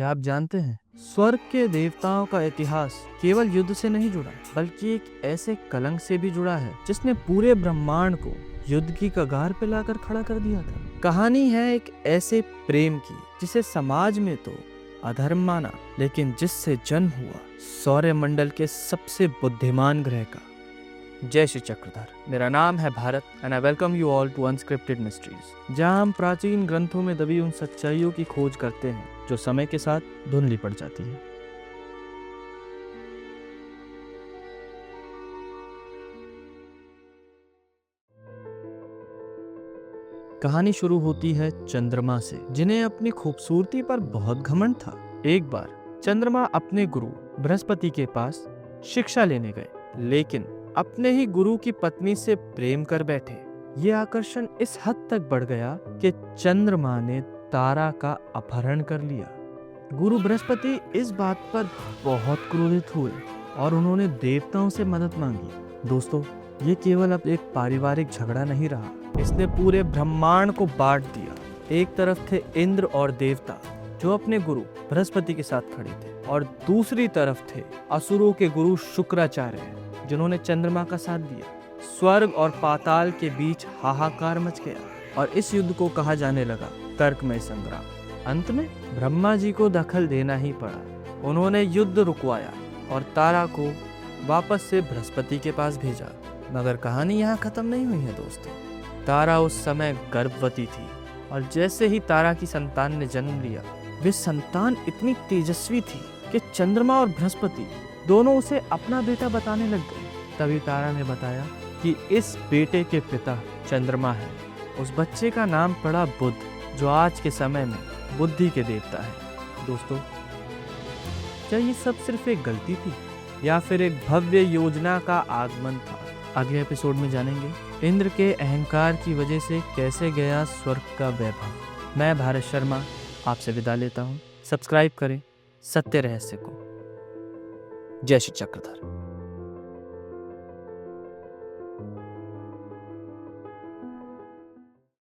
क्या आप जानते हैं, स्वर्ग के देवताओं का इतिहास केवल युद्ध से नहीं जुड़ा, बल्कि एक ऐसे कलंक से भी जुड़ा है जिसने पूरे ब्रह्मांड को युद्ध की कगार पे लाकर खड़ा कर दिया था। कहानी है एक ऐसे प्रेम की जिसे समाज में तो अधर्म माना, लेकिन जिससे जन्म हुआ सौरमंडल के सबसे बुद्धिमान ग्रह का। जय श्री चक्रधर। मेरा नाम है Bharat and I welcome you all to unscripted mysteries, जहां हम प्राचीन ग्रंथों में दबी उन सच्चाइयों की खोज करते हैं जो समय के साथ धुंधली पड़ जाती है। कहानी शुरू होती है चंद्रमा से, जिन्हें अपनी खूबसूरती पर बहुत घमंड था। एक बार चंद्रमा अपने गुरु बृहस्पति के पास शिक्षा लेने गए, लेकिन अपने ही गुरु की पत्नी से प्रेम कर बैठे। ये आकर्षण इस हद तक बढ़ गया कि चंद्रमा ने तारा का अपहरण कर लिया। गुरु बृहस्पति इस बात पर बहुत क्रोधित हुए और उन्होंने देवताओं से मदद मांगी। दोस्तों, ये केवल अब एक पारिवारिक झगड़ा नहीं रहा, इसने पूरे ब्रह्मांड को बांट दिया। एक तरफ थे इंद्र और देवता जो अपने गुरु बृहस्पति के साथ खड़े थे, और दूसरी तरफ थे असुरों के गुरु शुक्राचार्य जिन्होंने चंद्रमा का साथ दिया। स्वर्ग और पाताल के बीच हाहाकार मच गया और इस युद्ध को कहा जाने लगा तर्कमय संग्राम। अंत में ब्रह्मा जी को दखल देना ही पड़ा। उन्होंने युद्ध रुकवाया और तारा को वापस से बृहस्पति के पास भेजा। मगर कहानी यहाँ खत्म नहीं हुई है दोस्तों। तारा उस समय गर्भवती थी और जैसे ही तारा की संतान ने जन्म लिया, वे संतान इतनी तेजस्वी थी कि चंद्रमा और बृहस्पति दोनों उसे अपना बेटा बताने लग गए। तभी तारा ने बताया कि इस बेटे के पिता चंद्रमा है। उस बच्चे का नाम पड़ा बुध, जो आज के समय में बुद्धि के देवता है। दोस्तों, क्या ये सब सिर्फ एक गलती थी या फिर एक भव्य योजना का आगमन था? अगले एपिसोड में जानेंगे इंद्र के अहंकार की वजह से कैसे गया स्वर्ग का वैभव। मैं भारत शर्मा आपसे विदा लेता हूँ। सब्सक्राइब करें सत्य रहस्य को। जय श्री चक्रधर।